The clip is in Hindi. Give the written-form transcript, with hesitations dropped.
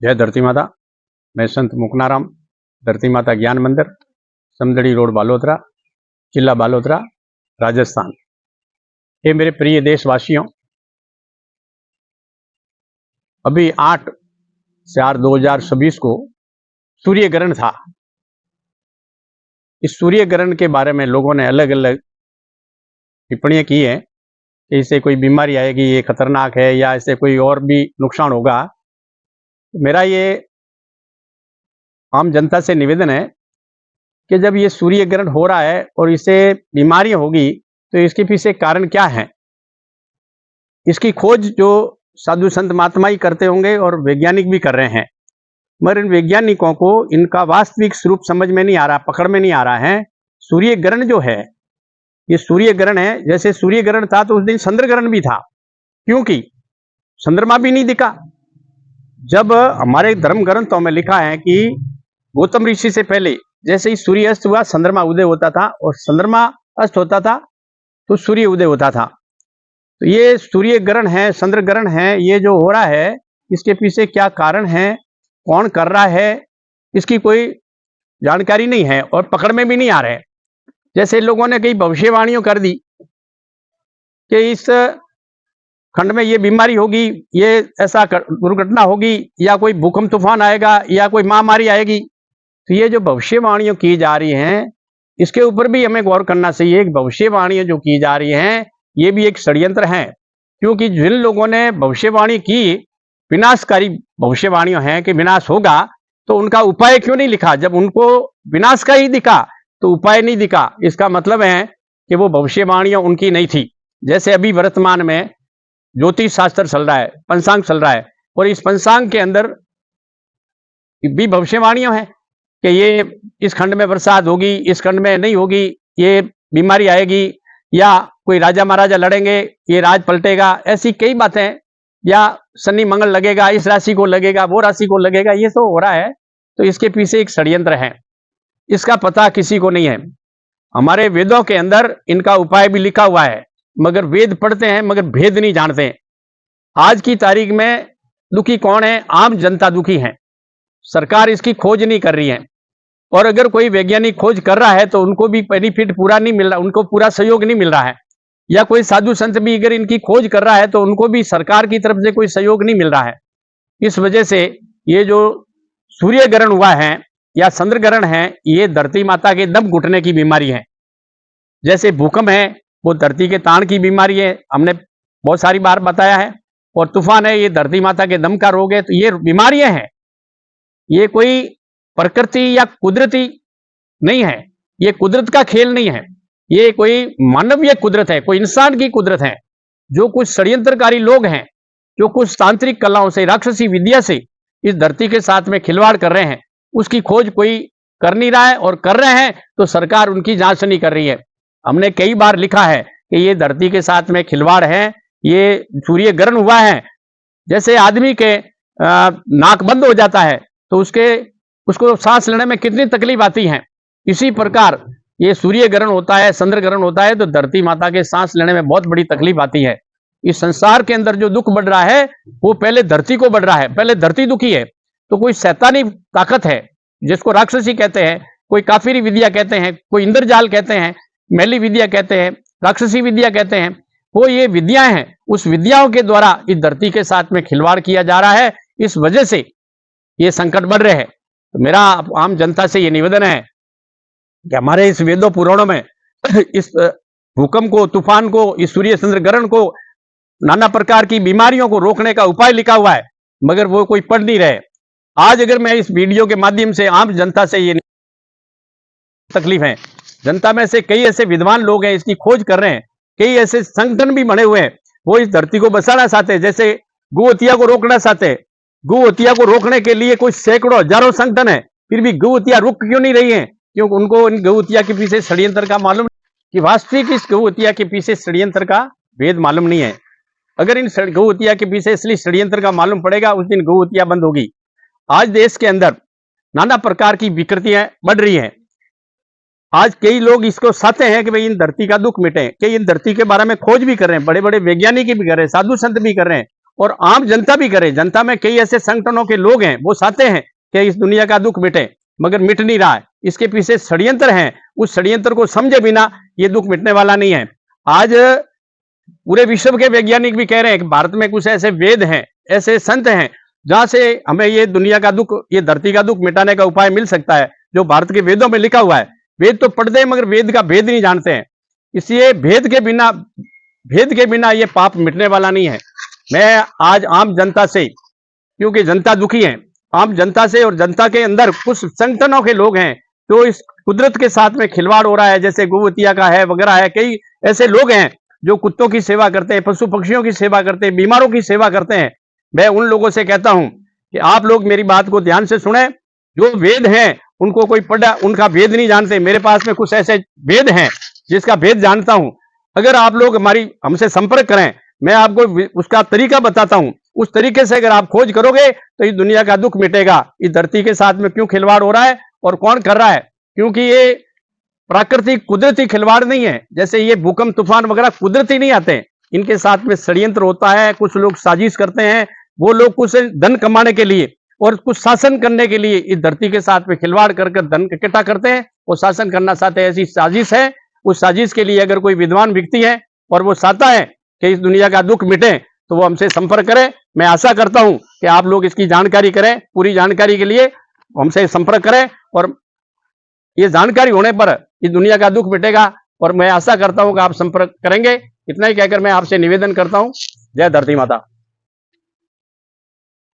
जय धरती माता। मैं संत मुकनाराम, धरती माता ज्ञान मंदिर, समदड़ी रोड, बालोतरा, जिला बालोतरा, राजस्थान। ये मेरे प्रिय देशवासियों, अभी 8/4/2026 को सूर्य ग्रहण था। इस सूर्य ग्रहण के बारे में लोगों ने अलग अलग टिप्पणियां की हैं कि इससे कोई बीमारी आएगी, ये खतरनाक है, या इससे कोई और भी नुकसान होगा। मेरा ये आम जनता से निवेदन है कि जब ये सूर्य ग्रहण हो रहा है और इससे बीमारियां होगी तो इसके पीछे कारण क्या है। इसकी खोज जो साधु संत महात्मा ही करते होंगे और वैज्ञानिक भी कर रहे हैं, मगर इन वैज्ञानिकों को इनका वास्तविक स्वरूप समझ में नहीं आ रहा, पकड़ में नहीं आ रहा है। सूर्य ग्रहण जो है, ये सूर्य ग्रहण है। जैसे सूर्य ग्रहण था तो उस दिन चंद्र ग्रहण भी था, क्योंकि चंद्रमा भी नहीं दिखा। जब हमारे धर्म ग्रंथों में लिखा है कि गौतम ऋषि से पहले जैसे ही सूर्य अस्त हुआ, चंद्रमा उदय होता था, और चंद्रमा अस्त होता था तो सूर्य उदय होता था। तो ये सूर्य ग्रहण है, चंद्र ग्रहण है, ये जो हो रहा है, इसके पीछे क्या कारण है, कौन कर रहा है, इसकी कोई जानकारी नहीं है और पकड़ में भी नहीं आ रहे। जैसे लोगों ने कई भविष्यवाणियों कर दी कि इस खंड में ये बीमारी होगी, ये ऐसा दुर्घटना होगी, या कोई भूकंप तूफान आएगा, या कोई महामारी आएगी। तो ये जो भविष्यवाणियां की जा रही हैं, इसके ऊपर भी हमें गौर करना चाहिए। भविष्यवाणियां जो की जा रही हैं, ये भी एक षड्यंत्र है, क्योंकि जिन लोगों ने भविष्यवाणी की, विनाशकारी भविष्यवाणियां हैं कि विनाश होगा, तो उनका उपाय क्यों नहीं लिखा। जब उनको विनाश का ही दिखा तो उपाय नहीं दिखा, इसका मतलब है कि वो भविष्यवाणियां उनकी नहीं थी। जैसे अभी वर्तमान में ज्योतिष शास्त्र चल रहा है, पंचांग चल रहा है, और इस पंचांग के अंदर भी भविष्यवाणियां हैं कि ये इस खंड में बरसात होगी, इस खंड में नहीं होगी, ये बीमारी आएगी, या कोई राजा महाराजा लड़ेंगे, ये राज पलटेगा, ऐसी कई बातें, या शनि मंगल लगेगा, इस राशि को लगेगा, वो राशि को लगेगा, ये तो हो रहा है। तो इसके पीछे एक षड्यंत्र है, इसका पता किसी को नहीं है। हमारे वेदों के अंदर इनका उपाय भी लिखा हुआ है, मगर वेद पढ़ते हैं मगर भेद नहीं जानते। आज की तारीख में दुखी कौन है? आम जनता दुखी है। सरकार इसकी खोज नहीं कर रही है, और अगर कोई वैज्ञानिक खोज कर रहा है तो उनको भी बेनिफिट पूरा नहीं मिल रहा, उनको पूरा सहयोग नहीं मिल रहा है। या कोई साधु संत भी अगर इनकी खोज कर रहा है तो उनको भी सरकार की तरफ से कोई सहयोग नहीं मिल रहा है। इस वजह से ये जो सूर्य ग्रहण हुआ है या चंद्र ग्रहण है, ये धरती माता के दम घुटने की बीमारी है। जैसे भूकंप है, वो धरती के ताण की बीमारी है, हमने बहुत सारी बार बताया है। और तूफान है, ये धरती माता के दम का रोग है। तो ये बीमारियां हैं, ये कोई प्रकृति या कुदरती नहीं है, ये कुदरत का खेल नहीं है, ये कोई मानवीय कुदरत है, कोई इंसान की कुदरत है। जो कुछ षड्यंत्रकारी लोग हैं, जो कुछ तांत्रिक कलाओं से, राक्षसी विद्या से इस धरती के साथ में खिलवाड़ कर रहे हैं, उसकी खोज कोई कर नहीं रहा है, और कर रहे हैं तो सरकार उनकी जांच नहीं कर रही है। हमने कई बार लिखा है कि ये धरती के साथ में खिलवाड़ है, ये सूर्य ग्रहण हुआ है। जैसे आदमी के नाक बंद हो जाता है तो उसको सांस लेने में कितनी तकलीफ आती है, इसी प्रकार ये सूर्य ग्रहण होता है, चंद्र ग्रहण होता है, तो धरती माता के सांस लेने में बहुत बड़ी तकलीफ आती है। इस संसार के अंदर जो दुख बढ़ रहा है वो पहले धरती को बढ़ रहा है, पहले धरती दुखी है। तो कोई शैतानी ताकत है, जिसको राक्षसी कहते हैं, कोई काफिरी विद्या कहते हैं, कोई इंद्रजाल कहते हैं, मैली विद्या कहते हैं, राक्षसी विद्या कहते हैं, वो ये विद्याएं हैं। उस विद्याओं के द्वारा इस धरती के साथ में खिलवाड़ किया जा रहा है, इस वजह से ये संकट बढ़ रहे हैं। तो मेरा आम जनता से ये निवेदन है कि हमारे इस वेदों पुराणों में इस भूकंप को, तूफान को, इस सूर्य चंद्र ग्रहण को, नाना प्रकार की बीमारियों को रोकने का उपाय लिखा हुआ है, मगर वो कोई पढ़ नहीं रहे। आज अगर मैं इस वीडियो के माध्यम से आम जनता से ये तकलीफ है, जनता में से कई ऐसे विद्वान लोग हैं, इसकी खोज कर रहे हैं, कई ऐसे संगठन भी बने हुए हैं, वो इस धरती को बचाना चाहते हैं। जैसे गौ हत्या को रोकना चाहते हैं, गौ हत्या को रोकने के लिए कुछ सैकड़ों हजारों संगठन है, फिर भी गौ हत्या रुक क्यों नहीं रही है? क्योंकि उनको इन गौ हत्या के पीछे षड्यंत्र का मालूम, कि वास्तविक इस गौ हत्या के पीछे षड्यंत्र का भेद मालूम नहीं है। अगर इन गौ हत्या के पीछे असली षड्यंत्र का मालूम पड़ेगा, उस दिन गौ हत्या बंद होगी। आज देश के अंदर नाना प्रकार की विकृतियां बढ़ रही हैं। आज कई लोग इसको चाहते हैं कि भाई इन धरती का दुख मिटे, कई इन धरती के बारे में खोज भी कर रहे हैं, बड़े बड़े वैज्ञानिक भी कर रहे हैं, साधु संत भी कर रहे हैं, और आम जनता भी करे। जनता में कई ऐसे संगठनों के लोग हैं, वो चाहते हैं कि इस दुनिया का दुख मिटे, मगर मिट नहीं रहा है। इसके पीछे षड्यंत्र हैं, उस षड्यंत्र को समझे बिना ये दुख मिटने वाला नहीं है। आज पूरे विश्व के वैज्ञानिक भी कह रहे हैं कि भारत में कुछ ऐसे वेद हैं, ऐसे संत हैं, जहां से हमें ये दुनिया का दुख, ये धरती का दुख मिटाने का उपाय मिल सकता है, जो भारत के वेदों में लिखा हुआ है। वेद तो पढ़ते हैं मगर वेद का भेद नहीं जानते हैं। इसलिए भेद के बिना ये पाप मिटने वाला नहीं है। मैं आज आम जनता से, क्योंकि जनता दुखी है, आम जनता से, और जनता के अंदर कुछ संगठनों के लोग हैं जो इस कुदरत के साथ में खिलवाड़ हो रहा है, जैसे गोवतिया का है वगैरह है, कई ऐसे लोग हैं जो कुत्तों की सेवा करते हैं, पशु पक्षियों की सेवा करते हैं, बीमारों की सेवा करते हैं। मैं उन लोगों से कहता हूं कि आप लोग मेरी बात को ध्यान से सुने। जो वेद हैं उनको कोई पढ़ा, उनका भेद नहीं जानते। मेरे पास में कुछ ऐसे वेद हैं जिसका भेद जानता हूं। अगर आप लोग हमसे संपर्क करें, मैं आपको उसका तरीका बताता हूं। उस तरीके से अगर आप खोज करोगे तो इस दुनिया का दुख मिटेगा। इस धरती के साथ में क्यों खिलवाड़ हो रहा है और कौन कर रहा है? क्योंकि ये प्राकृतिक कुदरती खिलवाड़ नहीं है। जैसे ये भूकंप तूफान वगैरह कुदरती नहीं आते, इनके साथ में षड्यंत्र होता है। कुछ लोग साजिश करते हैं, वो लोग कुछ धन कमाने के लिए और कुछ शासन करने के लिए इस धरती के साथ में खिलवाड़ कर धन इकट्ठा करते हैं और शासन करना चाहते हैं। ऐसी साजिश है। उस साजिश के लिए अगर कोई विद्वान व्यक्ति है और वो चाहता है कि इस दुनिया का दुख मिटे, तो वो हमसे संपर्क करें। मैं आशा करता हूं कि आप लोग इसकी जानकारी करें। पूरी जानकारी के लिए हमसे संपर्क करें और ये जानकारी होने पर इस दुनिया का दुख मिटेगा। और मैं आशा करता हूं कि आप संपर्क करेंगे। इतना ही कहकर मैं आपसे निवेदन करता हूं। जय धरती माता।